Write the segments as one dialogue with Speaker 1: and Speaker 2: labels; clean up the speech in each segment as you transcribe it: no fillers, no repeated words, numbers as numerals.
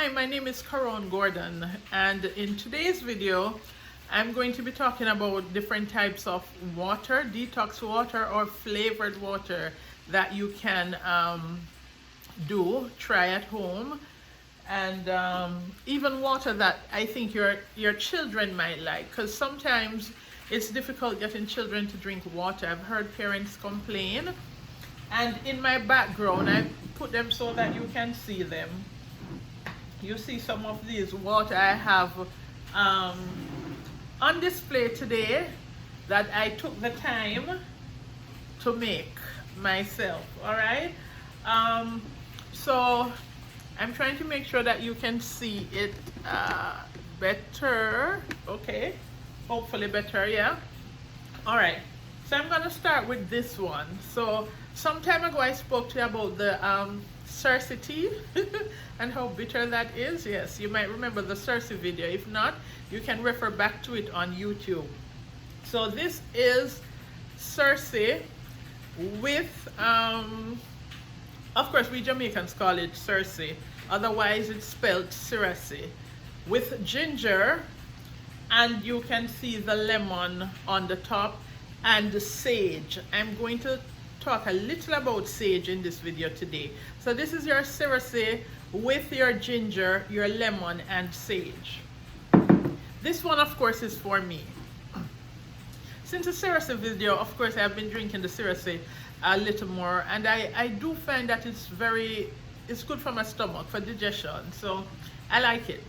Speaker 1: Hi, my name is Caron Gordon, and in today's video I'm going to be talking about different types of water, detox water or flavored water that you can try at home, and even water that I think your children might like, because sometimes it's difficult getting children to drink water. I've heard parents complain, and in my background I put them so that you can see them. You see some of these water I have on display today that I took the time to make myself. All right, so I'm trying to make sure that you can see it better. Okay, hopefully better. Yeah. All right, so I'm gonna start with this one. So some time ago I spoke to you about the Cersei tea and how bitter that is. Yes, you might remember the Cersei video. If not, you can refer back to it on YouTube. So this is Cersei with of course we Jamaicans call it Cersei, otherwise it's spelled Cersei, with ginger, and you can see the lemon on the top, and the sage. I'm going to talk a little about sage in this video today. So this is your Cersei with your ginger, your lemon, and sage. This one of course is for me. Since the Cersei video, of course I've been drinking the Cersei a little more, and I do find that it's good for my stomach, for digestion. So I like it.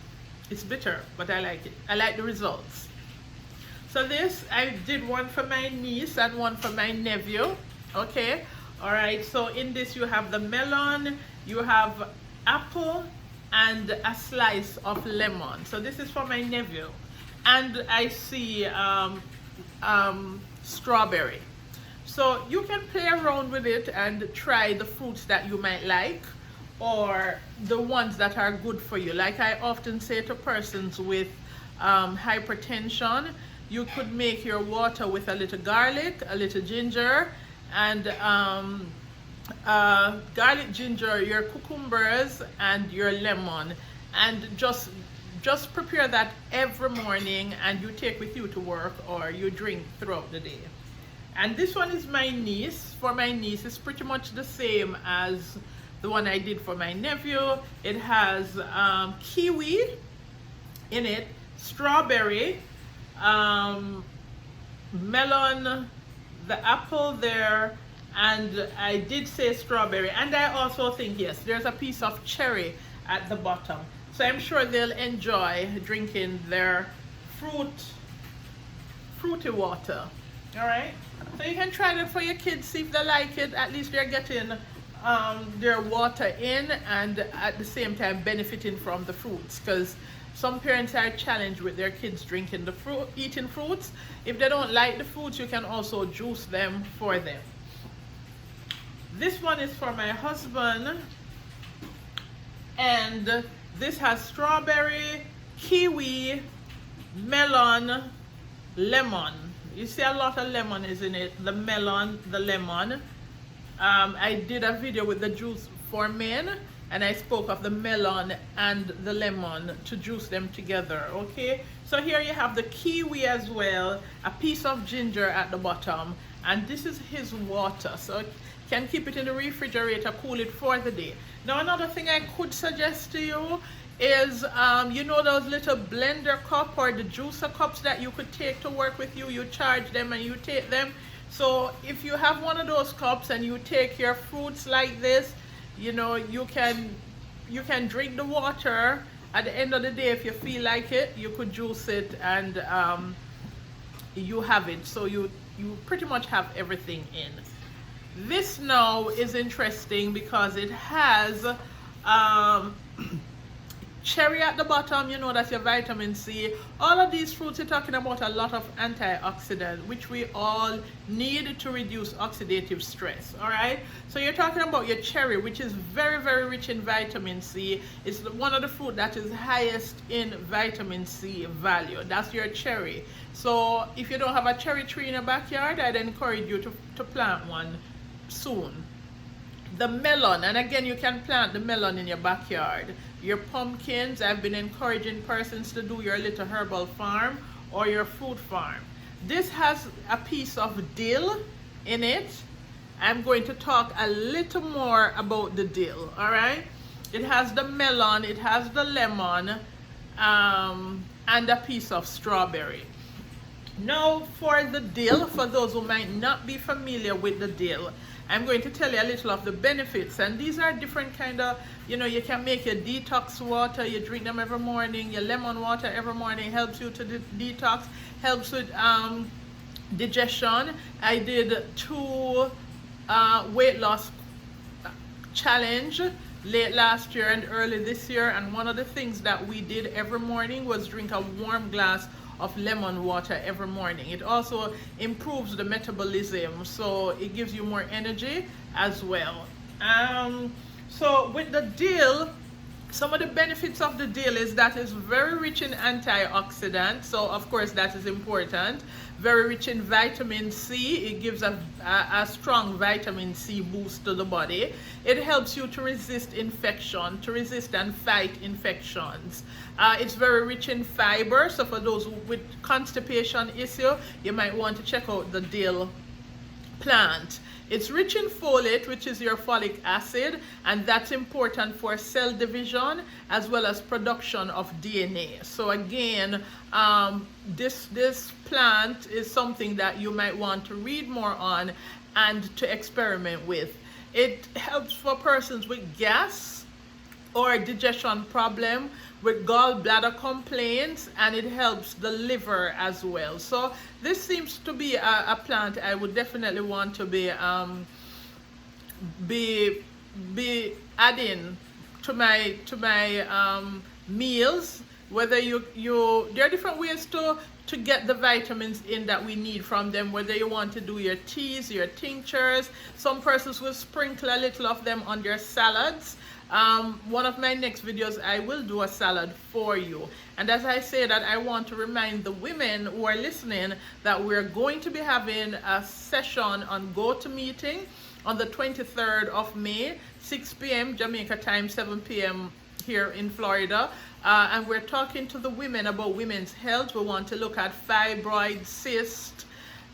Speaker 1: It's bitter, but I like it. I like the results. So this, I did one for my niece and one for my nephew. Okay, all right, so in this you have the melon, you have apple, and a slice of lemon. So this is for my nephew, and I see strawberry. So you can play around with it and try the fruits that you might like, or the ones that are good for you. Like I often say to persons with hypertension, you could make your water with a little garlic, a little ginger, and garlic, ginger, your cucumbers, and your lemon, and just prepare that every morning, and you take with you to work or you drink throughout the day. And this one is my niece. For my niece, it's pretty much the same as the one I did for my nephew. It has kiwi in it, strawberry, melon, the apple there, and I did say strawberry, and I also think, yes, there's a piece of cherry at the bottom. So I'm sure they'll enjoy drinking their fruity water. All right, so you can try that for your kids, see if they like it. At least they're getting their water in, and at the same time benefiting from the fruits, because some parents are challenged with their kids drinking the fruit, eating fruits. If they don't like the fruits, you can also juice them for them. This one is for my husband, and this has strawberry, kiwi, melon, lemon. You see a lot of lemon is in it, the melon, the lemon. I did a video with the juice for men, and I spoke of the melon and the lemon to juice them together. Okay, so here you have the kiwi as well, a piece of ginger at the bottom, and this is his water. So you can keep it in the refrigerator, cool it for the day. Now another thing I could suggest to you is you know those little blender cup or the juicer cups that you could take to work with you. You charge them and you take them. So if you have one of those cups and you take your fruits like this, you know, you can drink the water. At the end of the day, if you feel like it, you could juice it, and you have it. So you pretty much have everything in. This now is interesting because it has cherry at the bottom. You know, that's your vitamin C. All of these fruits are talking about a lot of antioxidant, which we all need to reduce oxidative stress. All right, so you're talking about your cherry, which is very, very rich in vitamin C. It's one of the fruit that is highest in vitamin C value. That's your cherry. So if you don't have a cherry tree in your backyard, I'd encourage you to plant one soon. The melon, and again, you can plant the melon in your backyard. Your pumpkins, I've been encouraging persons to do your little herbal farm or your fruit farm. This has a piece of dill in it. I'm going to talk a little more about the dill, all right? It has the melon, it has the lemon, and a piece of strawberry. Now for the dill, for those who might not be familiar with the dill, I'm going to tell you a little of the benefits, and these are different kind of, you can make your detox water, you drink them every morning. Your lemon water every morning helps you to detox, helps with digestion. I did 2 weight loss challenge late last year and early this year, and one of the things that we did every morning was drink a warm glass of lemon water every morning. It also improves the metabolism, so it gives you more energy as well. So with the dill, some of the benefits of the dill is that it's very rich in antioxidants, so of course that is important. Very rich in vitamin C. It gives a strong vitamin C boost to the body. It helps you to resist infection, to resist and fight infections. It's very rich in fiber, so for those with constipation issue, you might want to check out the dill plant. It's rich in folate, which is your folic acid, and that's important for cell division as well as production of DNA. So again, this plant is something that you might want to read more on and to experiment with. It helps for persons with gas or digestion problem, with gallbladder complaints, and it helps the liver as well. So this seems to be a plant I would definitely want to be adding to my meals. Whether there are different ways to get the vitamins in that we need from them, whether you want to do your teas, your tinctures. Some persons will sprinkle a little of them on their salads. One of my next videos, I will do a salad for you. And as I say that, I want to remind the women who are listening that we're going to be having a session on GoToMeeting on the 23rd of May, 6 p.m. Jamaica time, 7 p.m. here in Florida. And we're talking to the women about women's health. We want to look at fibroid, cyst,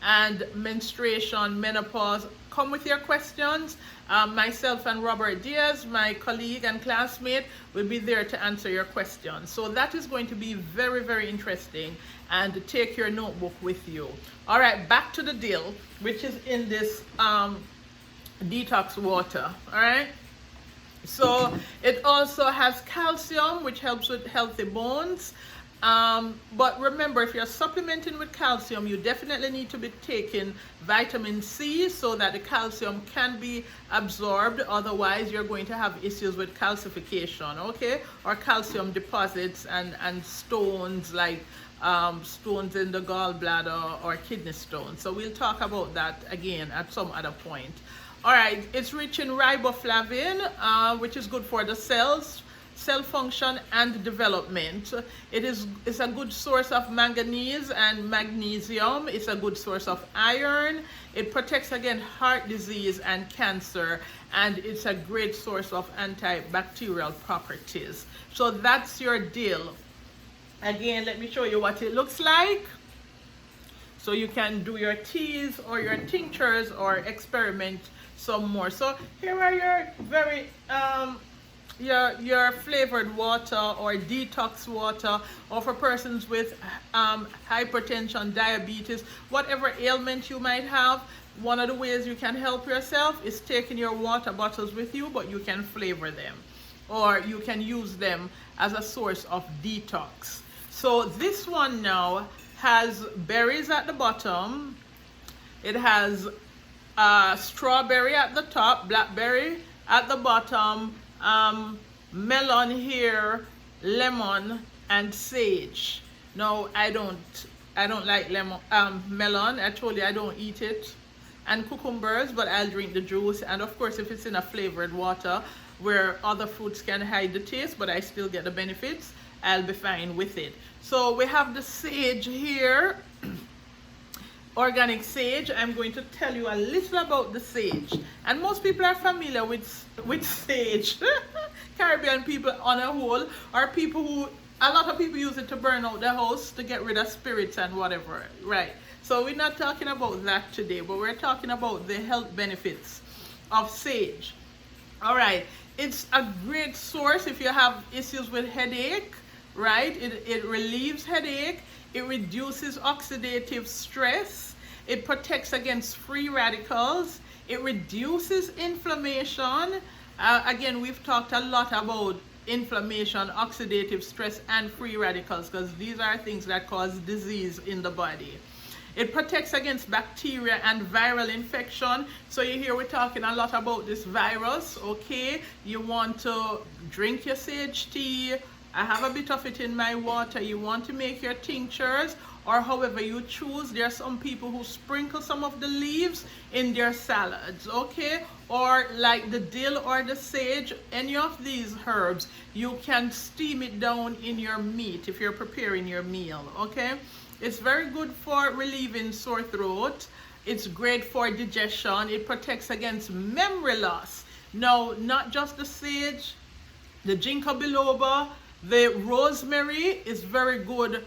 Speaker 1: and menstruation, menopause. Come with your questions. Myself and Robert Diaz, my colleague and classmate, will be there to answer your questions. So that is going to be very, very interesting, and take your notebook with you. All right, back to the dill, which is in this detox water. All right. So it also has calcium, which helps with healthy bones. But remember, if you're supplementing with calcium, you definitely need to be taking vitamin C so that the calcium can be absorbed. Otherwise, you're going to have issues with calcification, okay? Or calcium deposits and stones, like stones in the gallbladder or kidney stones. So we'll talk about that again at some other point. All right, it's rich in riboflavin, which is good for the cell function and development. It's a good source of manganese and magnesium. It's a good source of iron. It protects against heart disease and cancer, and it's a great source of antibacterial properties. So that's your dill. Again, let me show you what it looks like. So you can do your teas or your tinctures or experiment some more. So here are your very your flavored water or detox water, or for persons with hypertension, diabetes, whatever ailment you might have. One of the ways you can help yourself is taking your water bottles with you, but you can flavor them, or you can use them as a source of detox. So this one now has berries at the bottom. It has strawberry at the top, blackberry at the bottom, melon here, lemon, and sage. No, I don't like melon. I told you I don't eat it. And cucumbers, but I'll drink the juice. And of course, if it's in a flavored water where other fruits can hide the taste, but I still get the benefits, I'll be fine with it. So we have the sage here. organic sage. I'm going to tell you a little about the sage. And most people are familiar with sage. Caribbean people on a whole, or people who, a lot of people use it to burn out the house to get rid of spirits and whatever, right? So we're not talking about that today, but we're talking about the health benefits of sage. All right, it's a great source if you have issues with headache, right? It relieves headache. It reduces oxidative stress. It protects against free radicals. It reduces inflammation. Again, we've talked a lot about inflammation, oxidative stress, and free radicals because these are things that cause disease in the body. It protects against bacteria and viral infection. So you hear we're talking a lot about this virus, okay? You want to drink your sage tea. I have a bit of it in my water. You want to make your tinctures or however you choose. There are some people who sprinkle some of the leaves in their salads, okay? Or like the dill or the sage, any of these herbs, you can steam it down in your meat if you're preparing your meal, okay? It's very good for relieving sore throat. It's great for digestion. It protects against memory loss. Now, not just the sage, the ginkgo biloba, the rosemary is very good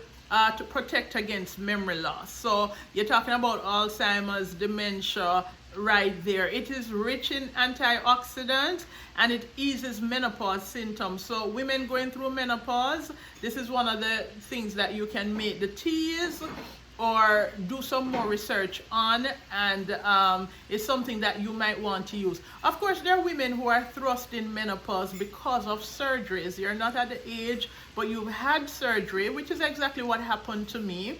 Speaker 1: to protect against memory loss. So you're talking about Alzheimer's, dementia, right there. It is rich in antioxidants and it eases menopause symptoms. So women going through menopause, this is one of the things that you can make the teas or do some more research on, and it's something that you might want to use. Of course, there are women who are thrust in menopause because of surgeries. You're not at the age, but you've had surgery, which is exactly what happened to me,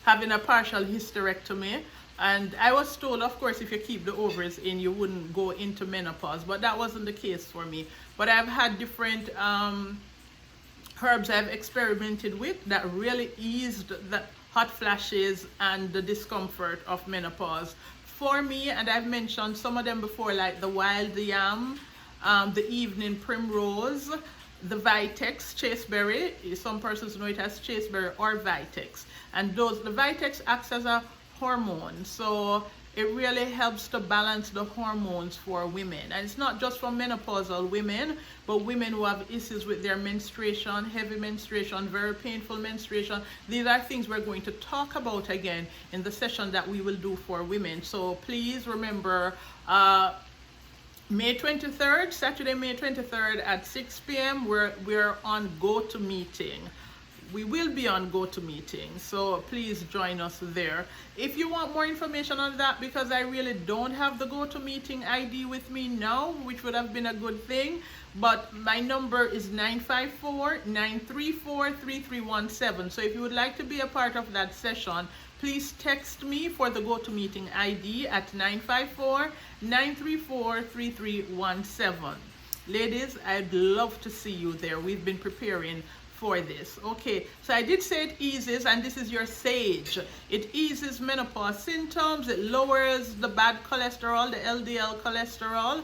Speaker 1: having a partial hysterectomy. And I was told, of course, if you keep the ovaries in, you wouldn't go into menopause, but that wasn't the case for me. But I've had different herbs I've experimented with that really eased the hot flashes and the discomfort of menopause for me. And I've mentioned some of them before, like the wild yam, the evening primrose, the vitex, chasteberry. Some persons know it as chasteberry or vitex. And the vitex acts as a hormone, so it really helps to balance the hormones for women. And it's not just for menopausal women, but women who have issues with their menstruation, heavy menstruation, very painful menstruation. These are things we're going to talk about again in the session that we will do for women. So please remember, May 23rd, Saturday, May 23rd at 6 p.m. we're on GoToMeeting. We will be on GoToMeeting, so please join us there. If you want more information on that, because I really don't have the GoToMeeting ID with me now, which would have been a good thing, but my number is 954-934-3317. So if you would like to be a part of that session, please text me for the GoToMeeting ID at 954-934-3317. Ladies, I'd love to see you there. We've been preparing for this. Okay, so I did say it eases, and this is your sage. It eases menopause symptoms. It lowers the bad cholesterol, the LDL cholesterol.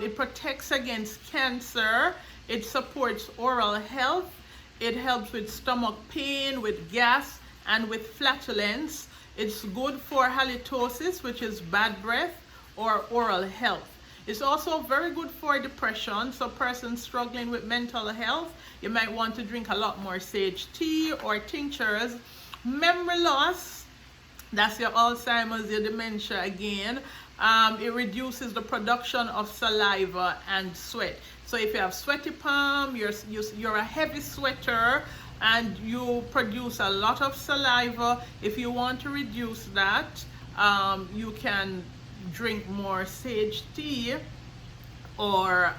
Speaker 1: It protects against cancer. It supports oral health. It helps with stomach pain, with gas, and with flatulence. It's good for halitosis, which is bad breath, or oral health. It's also very good for depression. So persons struggling with mental health, you might want to drink a lot more sage tea or tinctures. Memory loss, that's your Alzheimer's, your dementia again. It reduces the production of saliva and sweat. So if you have sweaty palm, you're a heavy sweater, and you produce a lot of saliva, if you want to reduce that, you can drink more sage tea or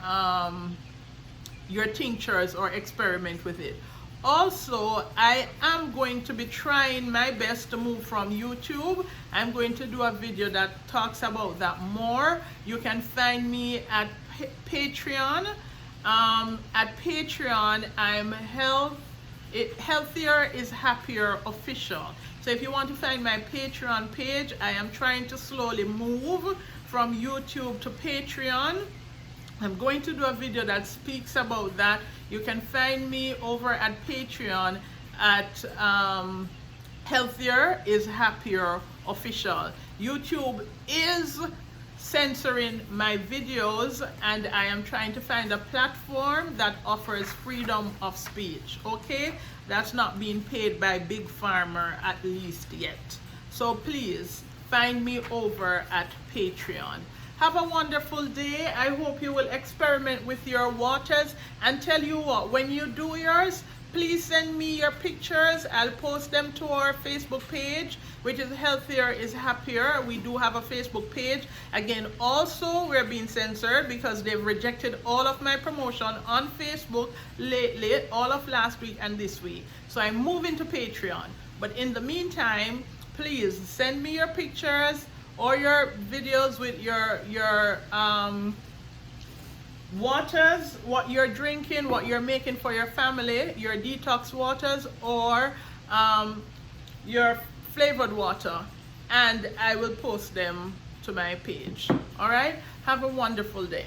Speaker 1: your tinctures, or experiment with it. Also, I am going to be trying my best to move from YouTube. I'm going to do a video that talks about that more. You can find me at Patreon. At Patreon, I'm Healthier is Happier Official. So if you want to find my Patreon page, I am trying to slowly move from YouTube to Patreon. I'm going to do a video that speaks about that. You can find me over at Patreon at Healthier is Happier Official. YouTube is censoring my videos, and I am trying to find a platform that offers freedom of speech. Okay, that's not being paid by Big Pharma, at least yet. So please find me over at Patreon. Have a wonderful day. I hope you will experiment with your waters, and tell you what, when you do yours, please send me your pictures. I'll post them to our Facebook page, which is Healthier is Happier. We do have a Facebook page. Again, also, we're being censored because they've rejected all of my promotion on Facebook lately, all of last week and this week. So I'm moving to Patreon. But in the meantime, please send me your pictures or your videos with your waters, what you're drinking, what you're making for your family, your detox waters, or your flavored water, and I will post them to my page. All right, have a wonderful day.